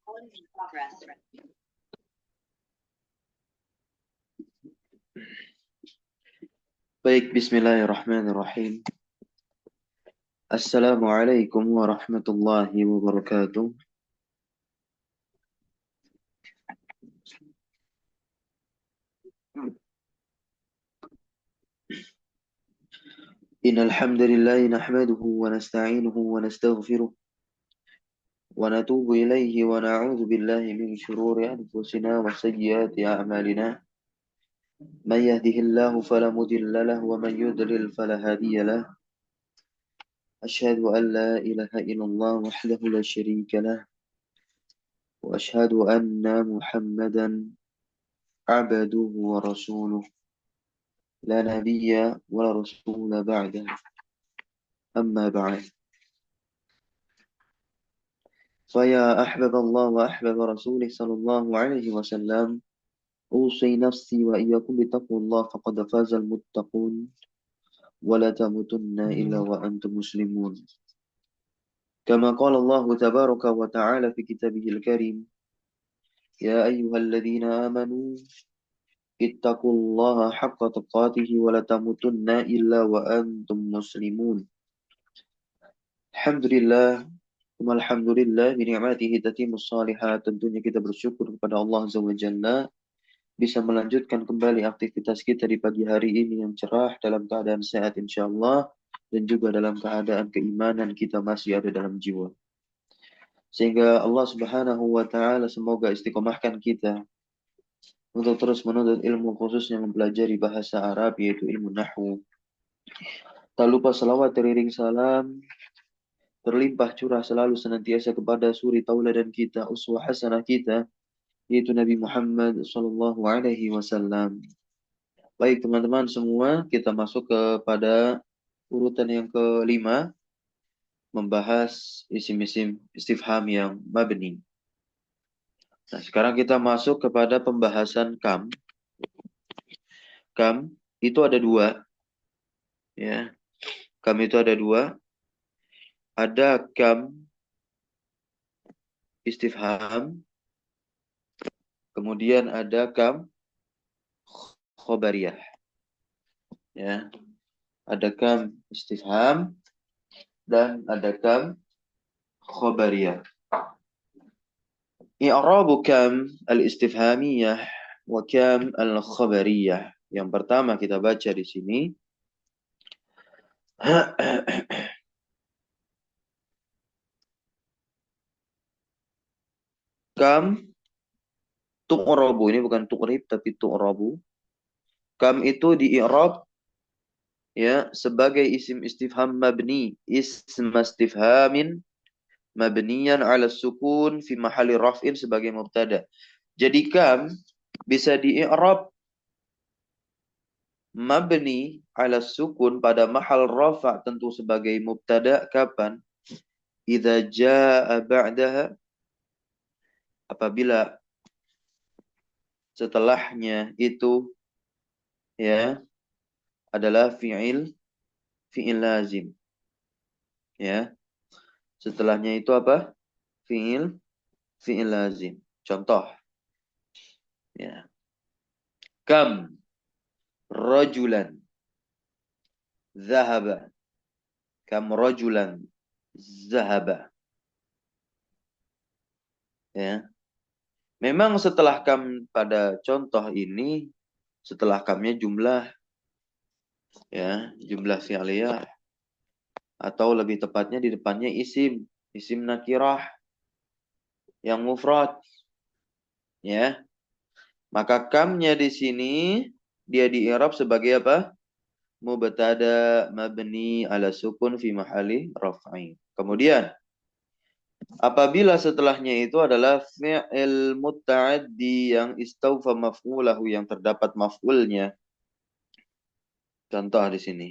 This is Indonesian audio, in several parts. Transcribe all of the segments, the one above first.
Baik, bismillahirrahmanirrahim. Assalamualaikum warahmatullahi wabarakatuh. Innal hamdalillah nahmaduhu wa nasta'inuhu wa nastaghfiruh wa natubu ilayhi wa na'udzu billahi min shururi anfusina wa sayyiati a'malina. Man yahdihillahu fala mudilla lahu wa man yudlil fala hadiya lahu. Asyhadu an la ilaha illallah wahdahu la syarika lah wa asyhadu anna Muhammadan abduhu wa rasuluh. La nabiyya wa la rasula ba'dah. Amma ba'd. فيا أحباب الله وأحباب رسوله صلى الله عليه وسلم أوصي نفسي وإياكم بتقوى الله فقد فاز المتقون ولا تموتن إلا وأنتم مسلمون كما قال الله تبارك وتعالى في كتابه الكريم يا أيها الذين آمنوا اتقوا الله حق تقاته ولا تموتن إلا وأنتم مسلمون. Alhamdulillah, alhamdulillah binicmatihi tatimmus shalihat. Tentunya kita bersyukur kepada Allah Azza wa Jalla bisa melanjutkan kembali aktivitas kita di pagi hari ini yang cerah dalam keadaan sehat insyaallah dan juga dalam keadaan keimanan kita masih ada dalam jiwa. Sehingga Allah Subhanahu wa taala semoga istiqomahkan kita untuk terus menuntut ilmu khususnya mempelajari bahasa Arab yaitu ilmu nahwu. Tak lupa salawat teriring salam terlimpah curah selalu senantiasa kepada suri tauladan kita, uswah hasanah kita, yaitu Nabi Muhammad sallallahu alaihi wasallam. Baik teman-teman semua, kita masuk kepada urutan yang kelima, membahas isim-isim istifham yang mabni. Nah, sekarang kita masuk kepada pembahasan kam. Kam itu ada dua, ya. Kam itu ada dua. Ada kam istifham, kemudian ada kam khobariyah. Ya. Ada kam istifham dan ada kam khobariyah. I'rabu kam al-istifhamiyah wa kam al-khabariyah. Yang pertama kita baca di sini. Kam tu'rabu, ini bukan tu'rib tapi tu'rabu. Kam itu di i'rab ya sebagai isim istifham mabni, ism istifhamin mabniyan 'ala sukun fi mahalli raf'in sebagai mubtada. Jadi kam bisa di i'rab mabni 'ala sukun pada mahal rafa' tentu sebagai mubtada kapan? Idza jaa ba'daha, apabila setelahnya itu ya adalah fi'il lazim. Ya. Setelahnya itu apa? Fi'il lazim. Contoh. Ya. Kam rajulan zahaba. Kam rajulan zahaba. Ya. Memang setelah kam pada contoh ini, setelah kamnya jumlah ya, jumlah fi'liyah atau lebih tepatnya di depannya isim nakirah yang mufrad. Ya. Maka kamnya di sini dia di i'rab sebagai apa? Mubtada mabni ala sukun fi mahali raf'i. Kemudian apabila setelahnya itu adalah fi'il muta'addi yang istaufa maf'ulahu, yang terdapat maf'ulnya. Contoh di sini.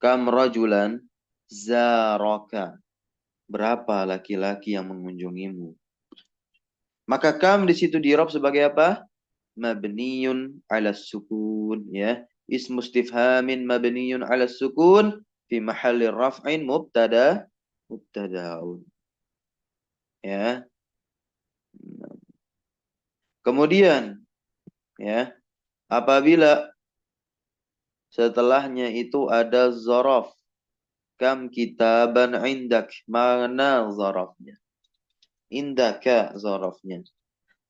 Kam rajulan zaraka. Berapa laki-laki yang mengunjungimu? Maka kam di situ di i'rab sebagai apa? Mabniyun ala sukun, ya. Ismu istifhamin mabniyun ala sukun fi mahalli raf'in mubtada'un. Ya. Kemudian ya, apabila setelahnya itu ada zorof. Kam kitaban indak. Mana zarafnya? Indaka zarafnya.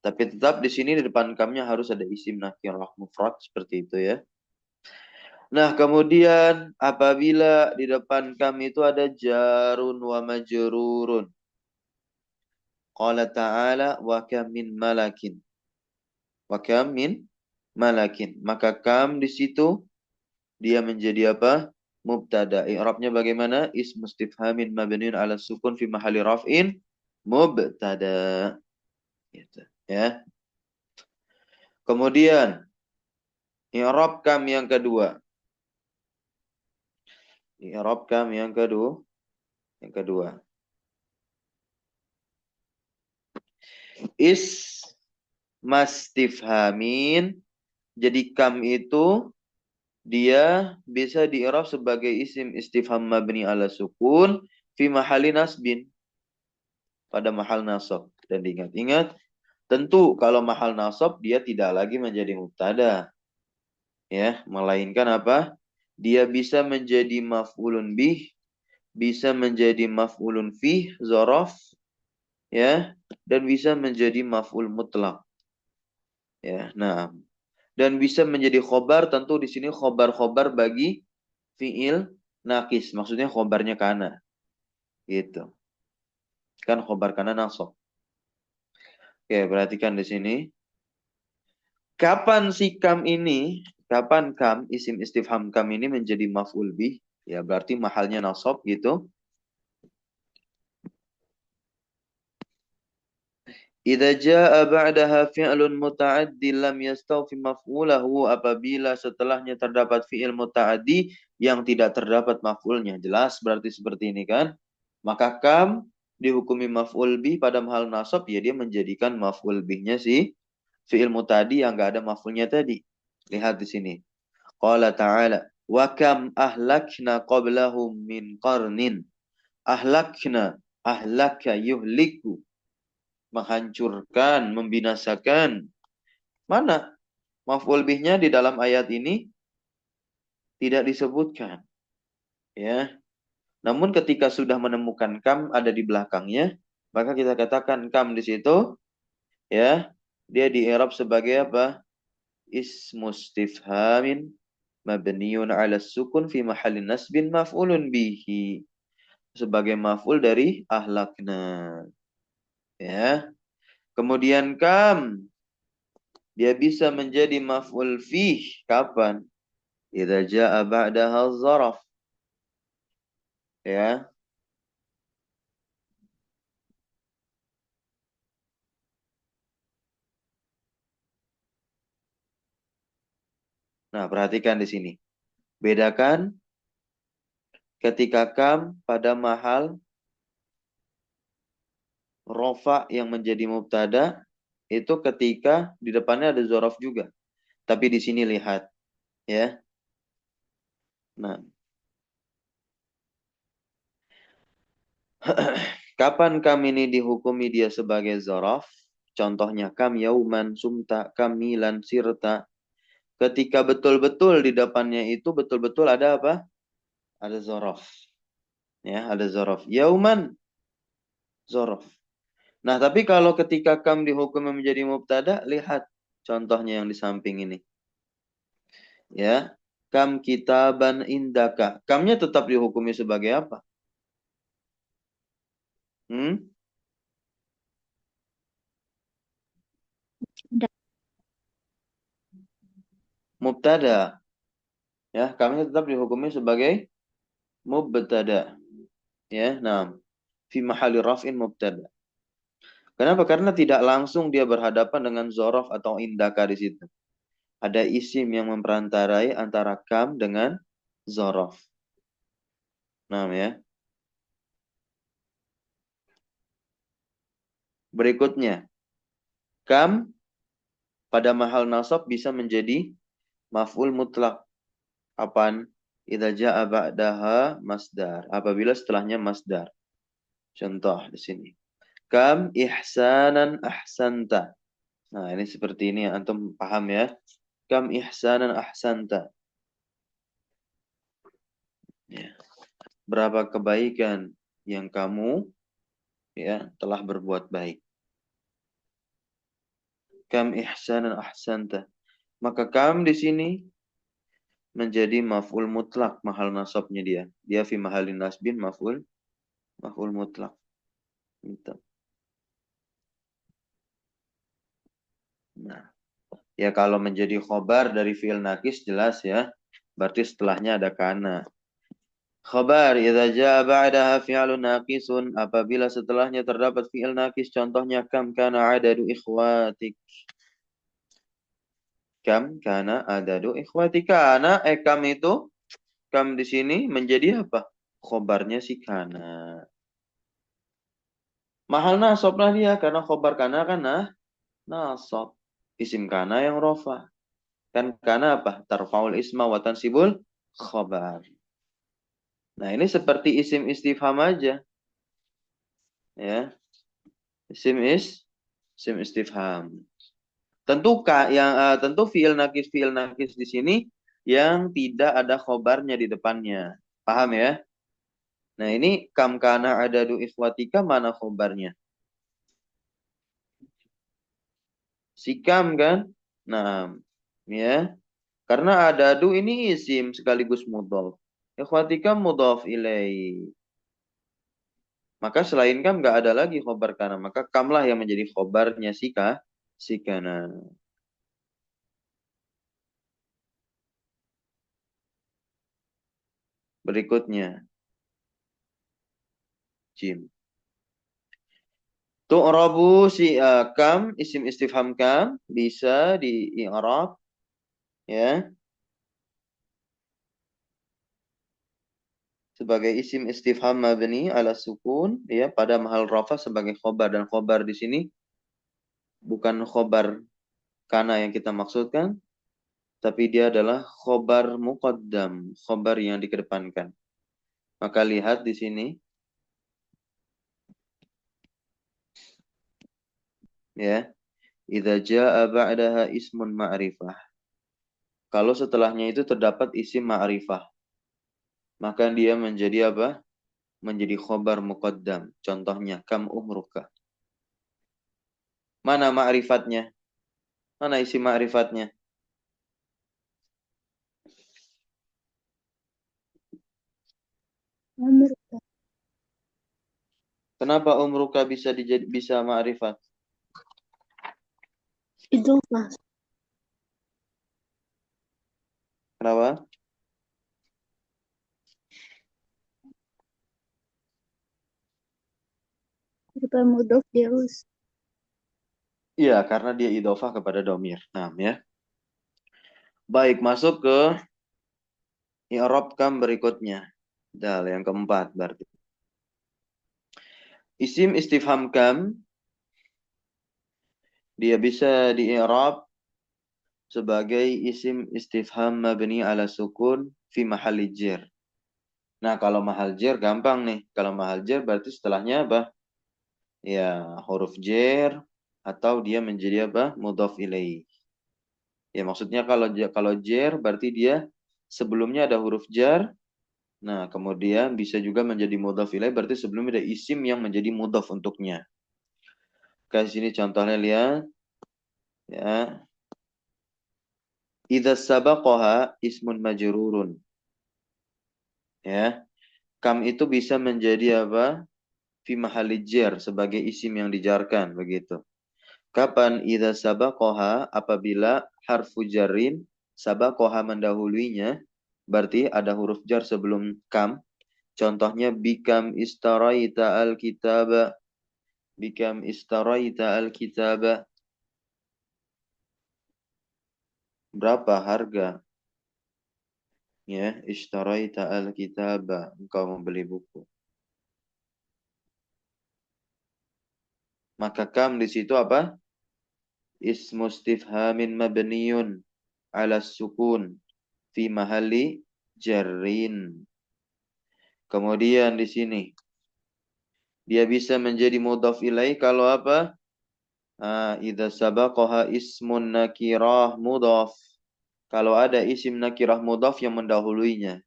Tapi tetap di sini di depan kamnya harus ada isim nakirah mufrad seperti itu ya. Nah, kemudian apabila di depan kam itu ada jarun wa majrurun. Qala ta'ala wa kam min malakin. Wa kam min malakin. Maka kam di situ dia menjadi apa? Mubtada. I'rabnya bagaimana? Ismu istifhamin mabniun ala sukun fi mahalli raf'in mubtada. Gitu. Ya. Kemudian i'rab kam yang kedua. I'rab kam yang kedua. Yang kedua. Mastifhamin. Jadi kam itu dia bisa di'rab sebagai isim istifham mabni ala sukun fi mahalli nasbin. Pada mahal nasab. Dan diingat-ingat, tentu kalau mahal nasab dia tidak lagi menjadi mubtada. Ya, melainkan apa? Dia bisa menjadi maf'ulun bih, bisa menjadi maf'ulun fih, zorof, ya, dan bisa menjadi maf'ul mutlak. Ya, nah, dan bisa menjadi khobar, tentu di sini khobar-khobar bagi fi'il nakis, maksudnya khobarnya kana. Gitu. Kan khobar kana nasab. Oke, perhatikan di sini. Kapan si kam ini, kapan kam, isim istifham kam ini menjadi maf'ul bih? Ya, berarti mahalnya nasab gitu. Idza jaa ba'daha fi'lun muta'addi lam yastawfi maf'ulahu, apabila setelahnya terdapat fi'il muta'addi yang tidak terdapat maf'ulnya. Jelas berarti seperti ini kan? Maka kam dihukumi maf'ul bih pada mahal nasab, ya dia menjadikan maf'ul bihnya si fi'il muta'addi yang enggak ada maf'ulnya tadi. Lihat di sini. Qala ta'ala, wa kam ahlakna qablahum min qarnin. Ahlakna, ahlaka yuhliku. Menghancurkan, membinasakan. Mana maf'ul bihnya di dalam ayat ini tidak disebutkan. Ya. Namun ketika sudah menemukan kam ada di belakangnya, maka kita katakan kam di situ, ya, dia di i'rab sebagai apa? Ismu istifhamin mabniun 'ala sukun fi mahallin nasbin maf'ulun bihi. Sebagai maf'ul dari ahlakna. Ya. Kemudian kam dia bisa menjadi maf'ul fih kapan? Idza jaa ba'daha zaraf. Ya. Nah, perhatikan di sini. Bedakan ketika kam pada mahal rofa yang menjadi mubtada itu ketika di depannya ada zaraf juga. Tapi di sini lihat, ya. Nah, kapan kam ini dihukumi dia sebagai zaraf? Contohnya kam yauman sumta kamilan sirta. Ketika betul-betul di depannya itu betul-betul ada apa? Ada zaraf. Ya, ada zaraf. Yauman zaraf. Nah, tapi kalau ketika kam dihukum menjadi mubtada, lihat contohnya yang di samping ini. Ya, kam kitaban indaka. Kamnya tetap dihukumi sebagai apa? Hmm? Mubtada. Ya, kamnya tetap dihukumi sebagai mubtada. Ya, nah, fi mahalli raf'in mubtada. Kenapa? Karena tidak langsung dia berhadapan dengan zorof atau indaka di situ. Ada isim yang memperantarai antara kam dengan zorof. Nah, ya. Berikutnya, kam pada mahal nasab bisa menjadi maf'ul mutlak. Kapan? Idza jaa ba'daha masdar. Apabila setelahnya masdar. Contoh di sini. Kam ihsanan ahsanta. Nah, ini seperti ini ya, antum paham ya. Kam ihsanan ahsanta. Ya. Berapa kebaikan yang kamu ya telah berbuat baik. Kam ihsanan ahsanta. Maka kam di sini menjadi maf'ul mutlak mahal nasabnya dia. Dia fi mahalin nasbin maf'ul mutlak. Gitu. Nah, ya kalau menjadi khobar dari fi'il nakis jelas ya. Berarti setelahnya ada kana. Khobar idza jaa ba'daha fi'lun naqisun apabila setelahnya terdapat fi'il nakis contohnya kam kana adadu ikhwatik. Kam kana adadu ikhwatik. Kana kam itu kam di sini menjadi apa? Khobarnya si kana. Mahal nasablah dia karena khobar kana kan nasab. Isim kana yang rofa. Kan kana apa? Tarfaul isma wa tansibul khobar. Nah, ini seperti isim istifham aja, ya. Isim istifham. Tentu tentu fiil nakis di sini yang tidak ada khobarnya di depannya. Paham ya? Nah, ini kam kana adadu ikhwatika mana khobarnya? Sikam kan? Nah, ya. Karena adadu ini isim sekaligus mudhaf. Ikhwatika mudhaf ilai. Maka selain kam nggak ada lagi khobar kana. Maka kamlah yang menjadi khobarnya si kana. Berikutnya, jim. Tu'rabu si kam, isim istifham kam, bisa di-i'rab, ya, sebagai isim istifham mabni ala sukun, ya, pada mahal rafa sebagai khobar. Dan khobar di sini bukan khobar kana yang kita maksudkan, tapi dia adalah khobar muqaddam, khobar yang dikedepankan. Maka lihat di sini, ya, idza jaa ba'daha ismun ma'rifah. Kalau setelahnya itu terdapat isim ma'rifah, maka dia menjadi apa? Menjadi khobar muqaddam. Contohnya, kam umruka. Mana ma'rifatnya? Mana isi ma'rifatnya? Umur Kenapa umruka bisa ma'rifat? itu mas Kenapa? bukan mudhof terus. Iya, karena dia idofah kepada domir. Nah, ya. Baik, masuk ke i'rab kam berikutnya. Dal yang keempat berarti. Isim istifham kam dia bisa di-i'rab sebagai isim istifham mabni ala sukun fi mahalli jar. Nah, kalau mahal jar gampang nih. Kalau mahal jar berarti setelahnya apa? Ya, huruf jar atau dia menjadi apa? Mudhaf ilaih. Ya, maksudnya kalau jar berarti dia sebelumnya ada huruf jar. Nah, kemudian bisa juga menjadi mudhaf ilaih berarti sebelumnya ada isim yang menjadi mudhaf untuknya. Kayak sini contohnya lihat ya. Idza sabaqaha ismun majrurun. Ya. Kam itu bisa menjadi apa? Fi mahalli jar sebagai isim yang dijarkan begitu. Kapan idza sabaqaha apabila harfu jarrin sabaqaha mendahuluinya berarti ada huruf jar sebelum kam. Contohnya bikam istaraita al-kitaba. Bikam istaraita al-kitaba. Berapa harga? Ya, istaraita al-kitaba. Engkau membeli buku. Maka kam di situ apa? Ismu istifhamin mabniyun ala sukun fi mahalli jarrin. Kemudian di sini dia bisa menjadi mudhaf ilaih kalau apa? Idza sabaqaha ismun nakirah mudhaf. Kalau ada isim nakirah mudhaf yang mendahuluinya.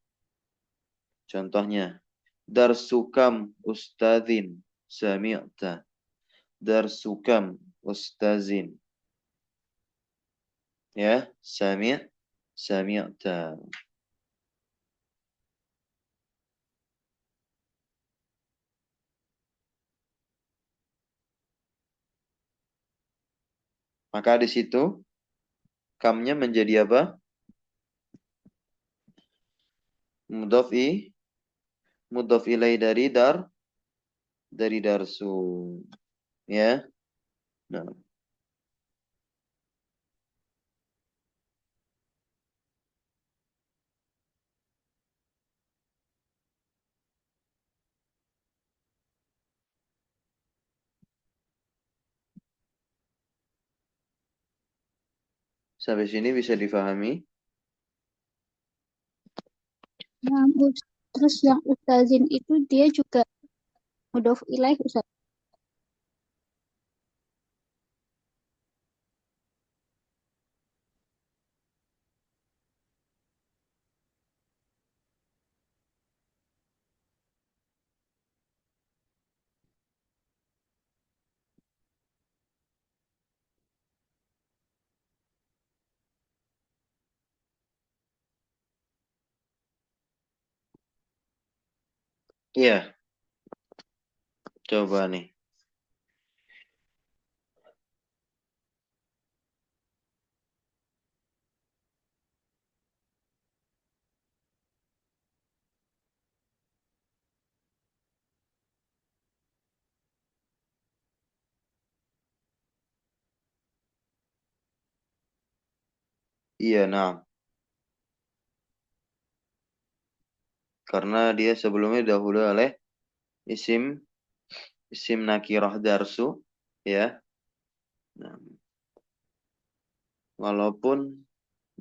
Contohnya, darsukam ustadzin sami'ta. Darsukam ustazin. Ya, sami'ta. Maka di situ kamnya menjadi apa? Mudhafi, mudhaf ilai dari darsu. Ya. Nah, sampai sini bisa difahami? Nah, terus yang ustazin itu dia juga mudhof ilaih Ustaz. Iya, coba nih. Iya, nah. Karena dia sebelumnya dahulu oleh isim isim nakirah darsu, ya. Nah, walaupun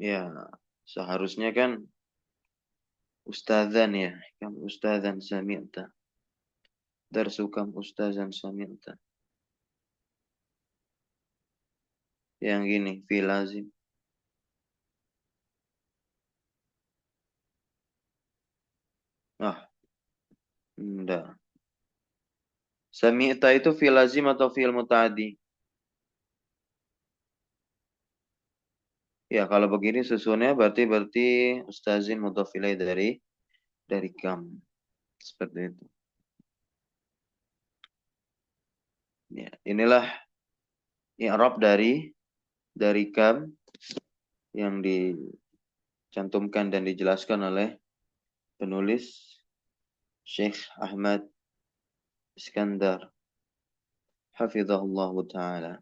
ya seharusnya kan ustadzan ya, kam ustadzan sami'ta. Darsu kam ustadzan sami'ta. Yang gini, fi lazim. Ah, enggak. Sami'ta itu fi lazim atau fi'il muta'addi? Ya, kalau begini susunnya berarti ustazin mudhaf ilaih dari kam. Seperti itu. Ya, inilah i'rab dari kam yang dicantumkan dan dijelaskan oleh penulis Syekh Ahmad Iskandar hafizahullah taala.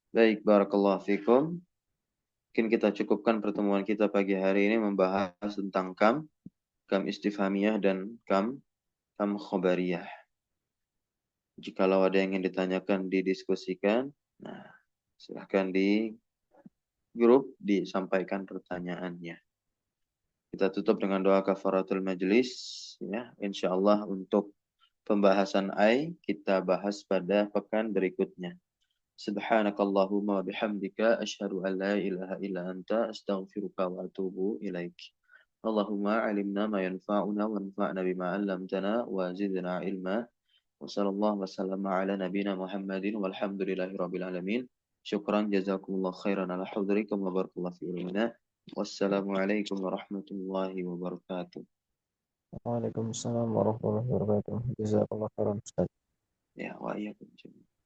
Baik, barakallahu fikum. Mungkin kita cukupkan pertemuan kita pagi hari ini membahas tentang kam istifhamiyah dan kam khobariyah. Jikalau ada yang ingin ditanyakan, didiskusikan, nah, silahkan di grup disampaikan pertanyaannya. Kita tutup dengan doa kafaratul majlis, ya. Insyaallah untuk pembahasan kita bahas pada pekan berikutnya. Subhanakallahumma wa bihamdika asyhadu an la ilaha illa anta astaghfiruka wa atubu ilaik. Allahumma alimna ma yanfa'una wanfa'na bima 'allamtana wa zidna ilma. وصلى الله وسلم على نبينا محمد والحمد لله رب العالمين. شكرا جزاكم الله خيرا على حضوركم وبارك الله في علمنا. والسلام عليكم ورحمة الله وبركاته. Waalaikumsalam warahmatullahi wabarakatuh. Jazakallah khairan Ustaz. Ya, wa iyyakum jami'an.